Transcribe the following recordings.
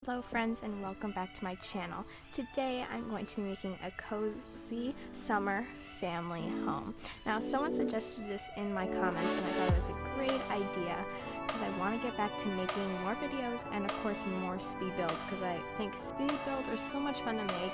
Hello friends and welcome back to my channel. Today I'm going to be making a cozy summer family home. Now someone suggested this in my comments and I thought it was a great idea because I want to get back to making more videos and of course more speed builds because I think speed builds are so much fun to make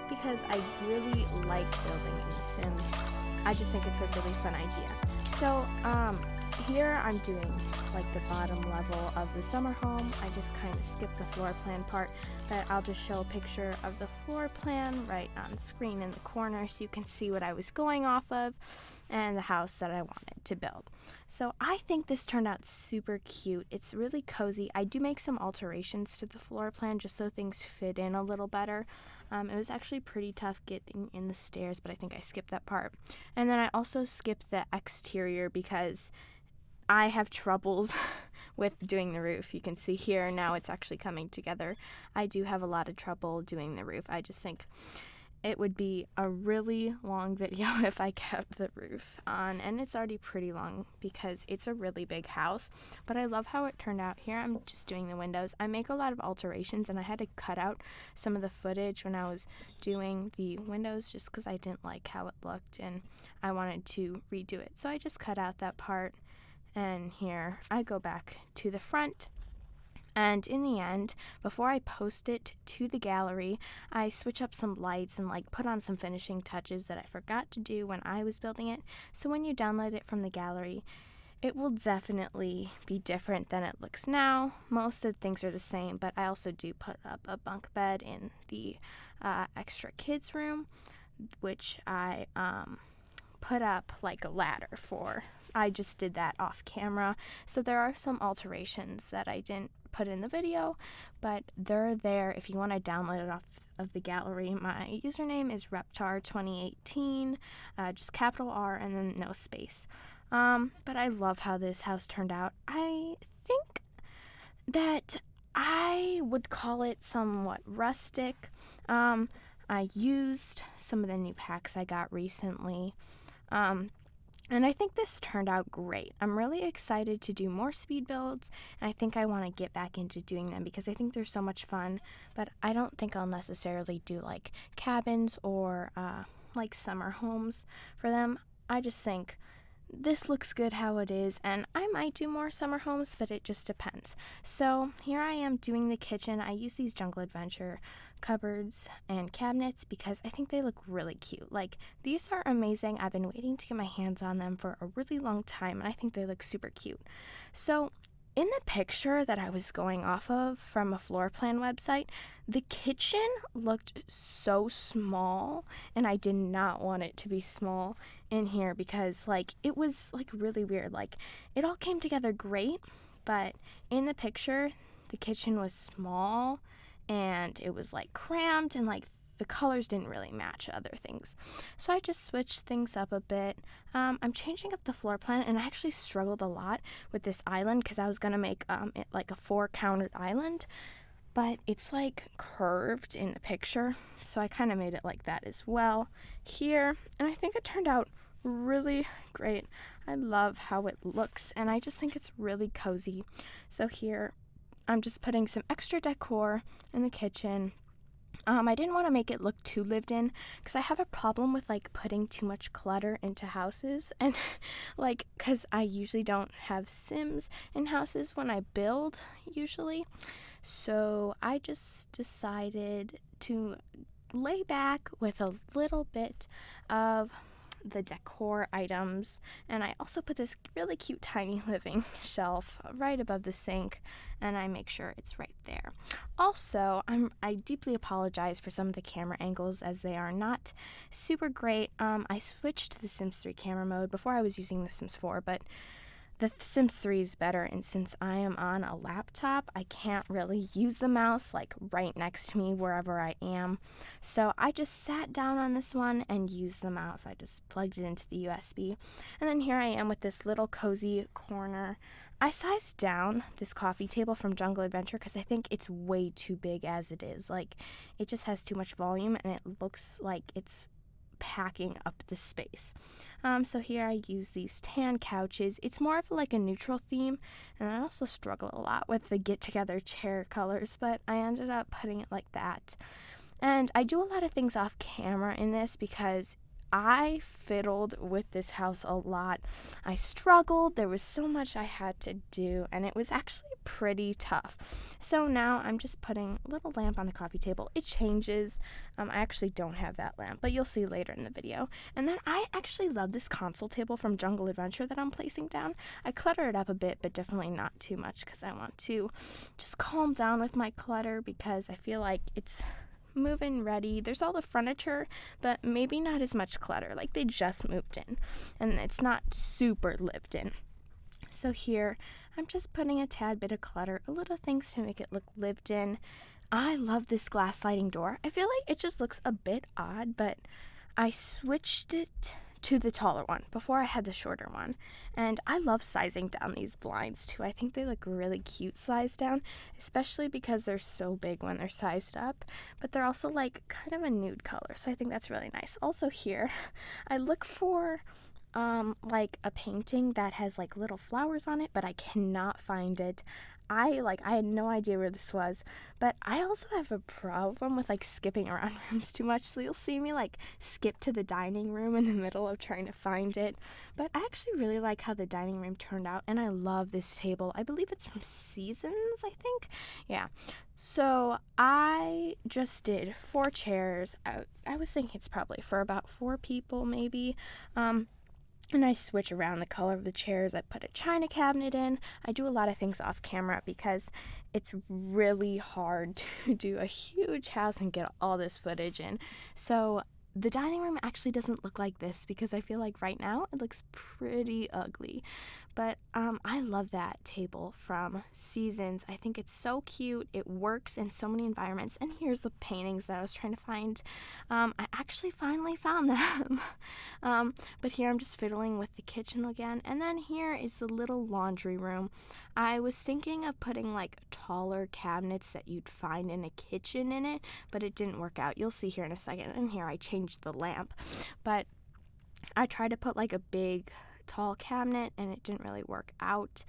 because I really like building in The Sims. I just think it's a really fun idea. So here I'm doing like the bottom level of the summer home. I just kind of skipped the floor plan part, but I'll just show a picture of the floor plan right on screen in the corner so you can see what I was going off of and the house that I wanted to build. So I think this turned out super cute. It's really cozy. I do make some alterations to the floor plan just so things fit in a little better. It was actually pretty tough getting in the stairs, but I think I skipped that part. And then I also skipped the exterior because I have troubles with doing the roof. You can see here now it's actually coming together. I do have a lot of trouble doing the roof. I just think it would be a really long video if I kept the roof on, and it's already pretty long because it's a really big house, but I love how it turned out. Here I'm just doing the windows. I make a lot of alterations and I had to cut out some of the footage when I was doing the windows just because I didn't like how it looked and I wanted to redo it. So I just cut out that part, and here I go back to the front. And in the end, before I post it to the gallery, I switch up some lights and put on some finishing touches that I forgot to do when I was building it. So when you download it from the gallery, it will definitely be different than it looks now. Most of the things are the same, but I also do put up a bunk bed in the extra kids room, which I put up like a ladder for. I just did that off camera. So there are some alterations that I didn't put in the video, but they're there if you want to download it off of the gallery. My username is Reptar2018, just capital R and then no space. But I love how this house turned out. I think that I would call it somewhat rustic. I used some of the new packs I got recently. And I think this turned out great. I'm really excited to do more speed builds, and I think I want to get back into doing them because I think they're so much fun, but I don't think I'll necessarily do like cabins or like summer homes for them. I just think this looks good how it is, and I might do more summer homes, but it just depends. So here I am doing the kitchen. I use these Jungle Adventure cupboards and cabinets because I think they look really cute. Like, these are amazing. I've been waiting to get my hands on them for a really long time, and I think they look super cute. So in the picture that I was going off of from a floor plan website, the kitchen looked so small, and I did not want it to be small in here because it was really weird. It all came together great, but in the picture the kitchen was small and it was cramped and the colors didn't really match other things. So I just switched things up a bit. I'm changing up the floor plan, and I actually struggled a lot with this island because I was going to make it a 4-countered island, but it's curved in the picture. So I kind of made it like that as well here, and I think it turned out really great. I love how it looks, and I just think it's really cozy. So here I'm just putting some extra decor in the kitchen. I didn't want to make it look too lived in because I have a problem with putting too much clutter into houses, and because I usually don't have Sims in houses when I build usually. So I just decided to lay back with a little bit of the decor items, and I also put this really cute tiny living shelf right above the sink, and I make sure it's right there. Also, I deeply apologize for some of the camera angles as they are not super great. I switched to the Sims 3 camera mode. Before I was using the Sims 4, but the Sims 3 is better, and since I am on a laptop, I can't really use the mouse right next to me wherever I am. So I just sat down on this one and used the mouse. I just plugged it into the USB. And then here I am with this little cozy corner. I sized down this coffee table from Jungle Adventure because I think it's way too big as it is. It just has too much volume, and it looks like it's packing up the space. So here I use these tan couches. It's more of like a neutral theme, and I also struggle a lot with the get-together chair colors, but I ended up putting it like that. And I do a lot of things off camera in this because I fiddled with this house a lot. I struggled. There was so much I had to do, and it was actually pretty tough. So now I'm just putting a little lamp on the coffee table. It changes. I actually don't have that lamp, but you'll see later in the video. And then I actually love this console table from Jungle Adventure that I'm placing down. I clutter it up a bit, but definitely not too much because I want to just calm down with my clutter because I feel like it's move-in ready. There's all the furniture, but maybe not as much clutter. Like they just moved in, and it's not super lived in. So here, I'm just putting a tad bit of clutter, a little things to make it look lived in. I love this glass sliding door. I feel like it just looks a bit odd, but I switched it to the taller one before I had the shorter one. And I love sizing down these blinds too. I think they look really cute sized down, especially because they're so big when they're sized up, but they're also like kind of a nude color. So I think that's really nice. Also here, I look for like a painting that has like little flowers on it, but I cannot find it. I had no idea where this was, but I also have a problem with like skipping around rooms too much, so you'll see me like skip to the dining room in the middle of trying to find it. But I actually really like how the dining room turned out, and I love this table. I believe it's from Seasons, I think. Yeah. So I just did 4 chairs. I was thinking it's probably for about 4 people maybe. And I switch around the color of the chairs. I put a china cabinet in. I do a lot of things off camera because it's really hard to do a huge house and get all this footage in. So the dining room actually doesn't look like this because I feel like right now it looks pretty ugly. But I love that table from Seasons. I think it's so cute. It works in so many environments. And here's the paintings that I was trying to find. I actually finally found them. But here I'm just fiddling with the kitchen again. And then here is the little laundry room. I was thinking of putting like taller cabinets that you'd find in a kitchen in it, but it didn't work out. You'll see here in a second. And here I changed the lamp. But I tried to put like a big tall cabinet and it didn't really work out.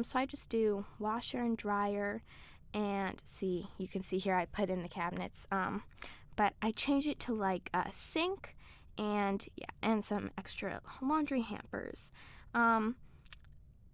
So I just do washer and dryer, and you can see here I put in the cabinets, but I changed it to like a sink and some extra laundry hampers, and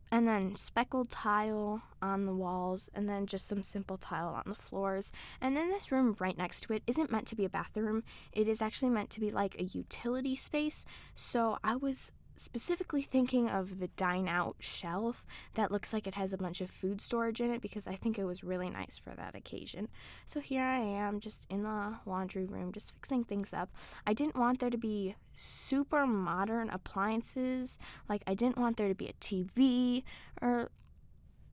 then speckled tile on the walls, and then just some simple tile on the floors. And then this room right next to it isn't meant to be a bathroom. It is actually meant to be like a utility space. So I was specifically thinking of the dine out shelf that looks like it has a bunch of food storage in it because I think it was really nice for that occasion. So here I am just in the laundry room just fixing things up. I didn't want there to be super modern appliances. Like I didn't want there to be a TV, or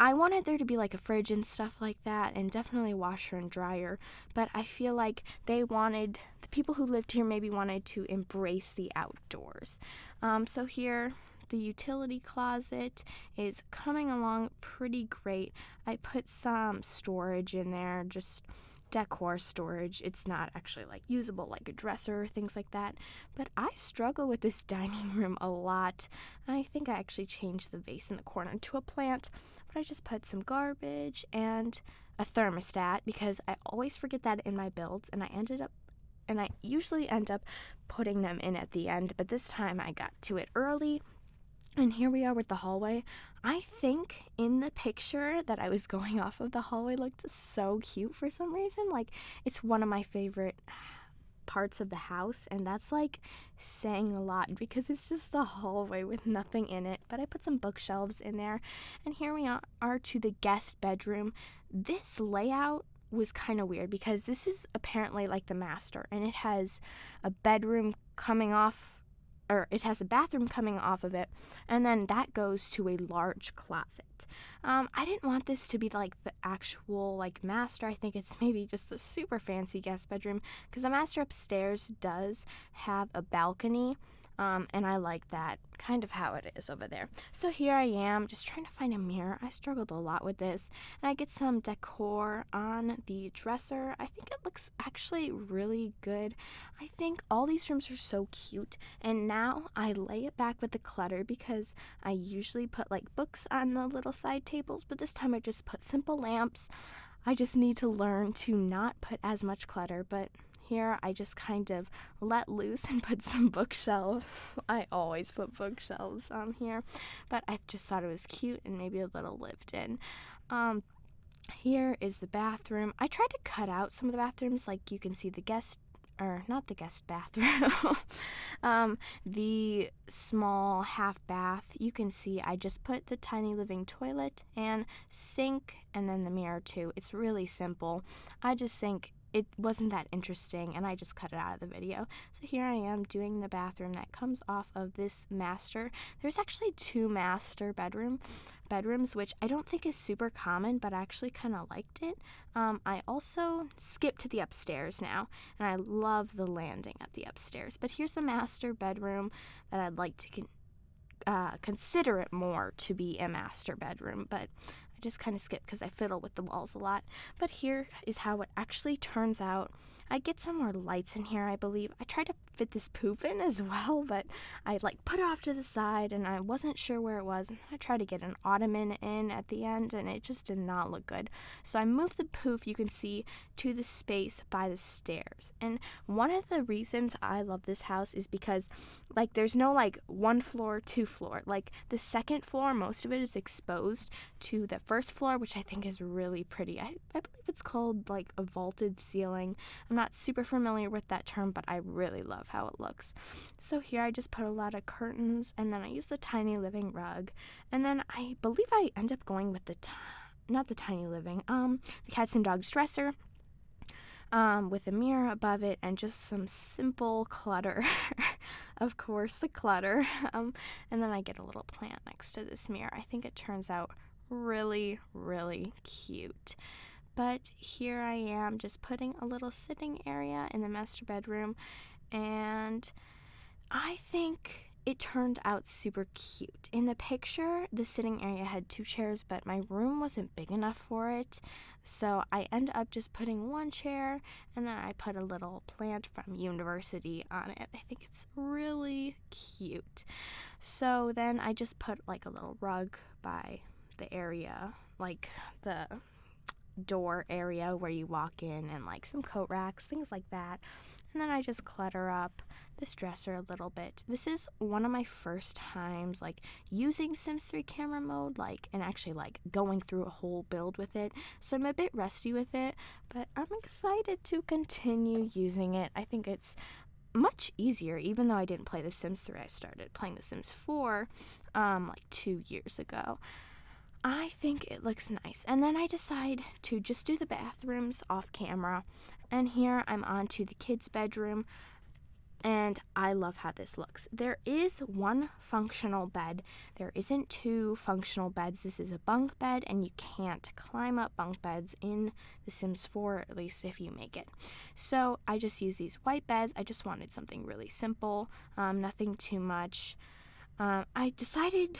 I wanted there to be like a fridge and stuff like that, and definitely washer and dryer, but I feel like the people who lived here maybe wanted to embrace the outdoors. So here, the utility closet is coming along pretty great. I put some storage in there, just decor storage. It's not actually like usable like a dresser or things like that, but I struggle with this dining room a lot. I think I actually changed the vase in the corner to a plant, but I just put some garbage and a thermostat because I always forget that in my builds, and I usually end up putting them in at the end, but this time I got to it early. And here we are with the hallway. I think in the picture that I was going off of, the hallway looked so cute for some reason. Like, it's one of my favorite parts of the house, and that's like saying a lot because it's just a hallway with nothing in it. But I put some bookshelves in there, and here we are to the guest bedroom. This layout was kind of weird because this is apparently like the master, and it has a bedroom coming off, or it has a bathroom coming off of it, and then that goes to a large closet. I didn't want this to be like the actual like master. I think it's maybe just a super fancy guest bedroom because the master upstairs does have a balcony. and I like that kind of how it is over there. So here I am just trying to find a mirror. I struggled a lot with this, and I get some decor on the dresser. I think it looks actually really good. I think all these rooms are so cute, and now I lay it back with the clutter because I usually put like books on the little side tables, but this time I just put simple lamps. I just need to learn to not put as much clutter, but here I just kind of let loose and put some bookshelves. I always put bookshelves on here, but I just thought it was cute and maybe a little lived in. Here is the bathroom. I tried to cut out some of the bathrooms, like you can see the guest, or not the guest bathroom, the small half bath. You can see I just put the tiny living toilet and sink and then the mirror too. It's really simple. I just think it wasn't that interesting and I just cut it out of the video. So here I am doing the bathroom that comes off of this master. There's actually 2 master bedrooms, which I don't think is super common, but I actually kind of liked it. I also skipped to the upstairs now, and I love the landing at the upstairs. But here's the master bedroom that I'd like to consider it more to be a master bedroom, but I just kind of skip because I fiddle with the walls a lot. But here is how it actually turns out. I get some more lights in here, I believe. I tried to fit this poof in as well, but I put it off to the side and I wasn't sure where it was. And I tried to get an ottoman in at the end and it just did not look good. So I moved the poof, you can see, to the space by the stairs. And one of the reasons I love this house is because there's no 1 floor, 2 floor. The second floor, most of it is exposed to the first floor, which I think is really pretty. I believe it's called a vaulted ceiling. I'm not super familiar with that term, but I really love how it looks. So here I just put a lot of curtains, and then I use the tiny living rug, and then I believe I end up going with not the tiny living, the cats and dogs dresser, with a mirror above it and just some simple clutter. Of course, the clutter. And then I get a little plant next to this mirror. I think it turns out really, really cute. But here I am just putting a little sitting area in the master bedroom, and I think it turned out super cute. In the picture, the sitting area had 2 chairs, but my room wasn't big enough for it, so I ended up just putting 1 chair, and then I put a little plant from university on it. I think it's really cute. So then I just put a little rug by the area, the door area where you walk in, and some coat racks, things like that. And then I just clutter up this dresser a little bit. This is one of my first times using Sims 3 camera mode, and actually going through a whole build with it. So I'm a bit rusty with it, but I'm excited to continue using it. I think it's much easier, even though I didn't play The Sims 3. I started playing The Sims 4 2 years ago. I think it looks nice. And then I decide to just do the bathrooms off camera. And here I'm on to the kids' bedroom. And I love how this looks. There is 1 functional bed. There isn't 2 functional beds. This is a bunk bed, and you can't climb up bunk beds in The Sims 4, at least if you make it. So I just use these white beds. I just wanted something really simple, nothing too much. I decided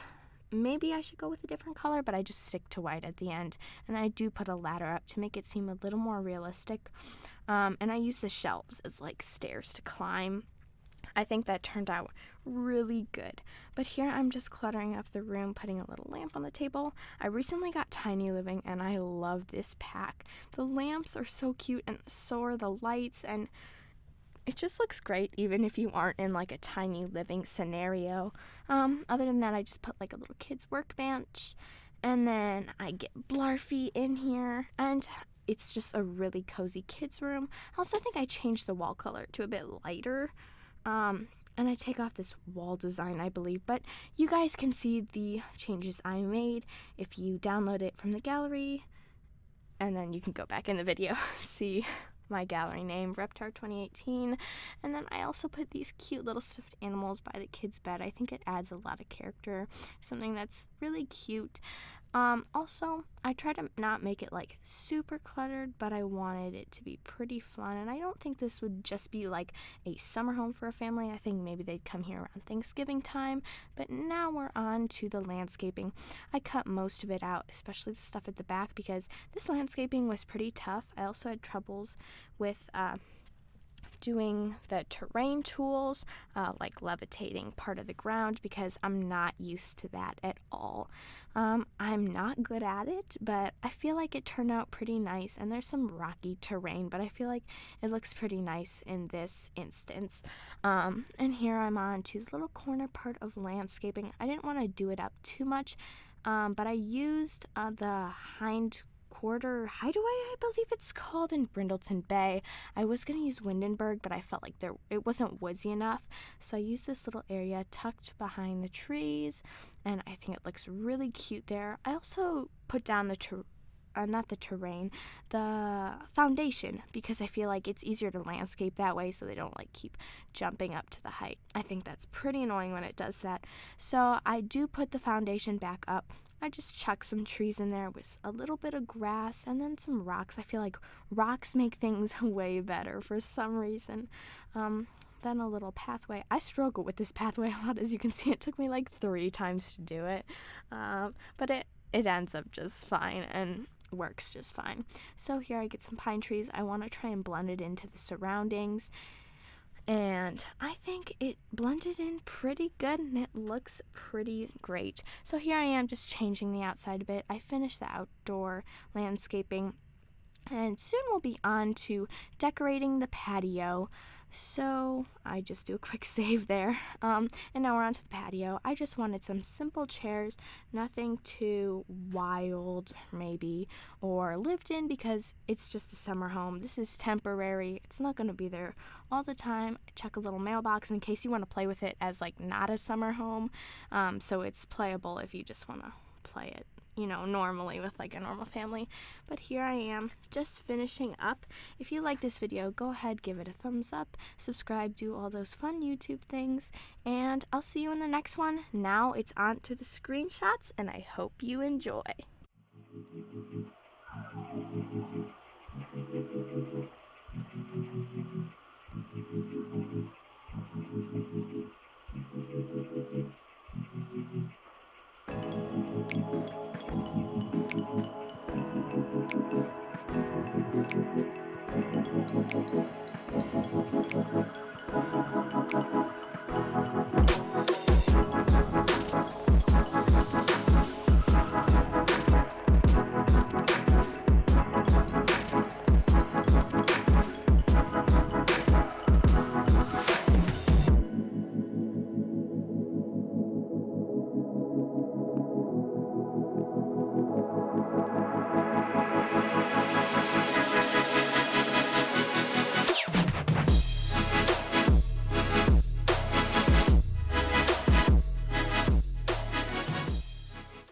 maybe I should go with a different color, but I just stick to white at the end. And then I do put a ladder up to make it seem a little more realistic. And I use the shelves as stairs to climb. I think that turned out really good. But here I'm just cluttering up the room, putting a little lamp on the table. I recently got Tiny Living, and I love this pack. The lamps are so cute, and so are the lights, and it just looks great even if you aren't in a tiny living scenario. Other than that, I just put a little kid's workbench, and then I get Blarfy in here, and it's just a really cozy kids room. I also think I changed the wall color to a bit lighter, and I take off this wall design, I believe, but you guys can see the changes I made if you download it from the gallery, and then you can go back in the video, see my gallery name, Reptar 2018. And then I also put these cute little stuffed animals by the kids' bed. I think it adds a lot of character, something that's really cute. Also, I try to not make it like super cluttered, but I wanted it to be pretty fun. And I don't think this would just be like a summer home for a family. I think maybe they'd come here around Thanksgiving time. But now we're on to the landscaping. I cut most of it out, especially the stuff at the back, because this landscaping was pretty tough. I also had troubles with doing the terrain tools, like levitating part of the ground, because I'm not used to that at all. I'm not good at it, but I feel like it turned out pretty nice, and there's some rocky terrain, but I feel like it looks pretty nice in this instance. And here I'm on to the little corner part of landscaping. I didn't want to do it up too much, but I used the hind quarter hideaway, I believe it's called, in Brindleton Bay. I was going to use Windenburg, but I felt like it wasn't woodsy enough, so I used this little area tucked behind the trees, and I think it looks really cute there. I also put down the foundation, because I feel like it's easier to landscape that way so they don't like keep jumping up to the height. I think that's pretty annoying when it does that. So I do put the foundation back up. I just chuck some trees in there with a little bit of grass and then some rocks. I feel like rocks make things way better for some reason. Then a little pathway. I struggle with this pathway a lot. As you can see, it took me like 3 times to do it. But it ends up just fine and works just fine. So here I get some pine trees. I want to try and blend it into the surroundings. And I think it blended in pretty good, and it looks pretty great. So here I am just changing the outside a bit. I finished the outdoor landscaping, and soon we'll be on to decorating the patio. So I just do a quick save there. And now we're on to the patio. I just wanted some simple chairs, nothing too wild maybe, or lived in, because it's just a summer home. This is temporary. It's not going to be there all the time. I check a little mailbox in case you want to play with it as like not a summer home. So it's playable if you just want to play it, normally with like a normal family. But here I am just finishing up. If you like this video, go ahead, give it a thumbs up, subscribe, do all those fun YouTube things, and I'll see you in the next one. Now it's on to the screenshots, and I hope you enjoy.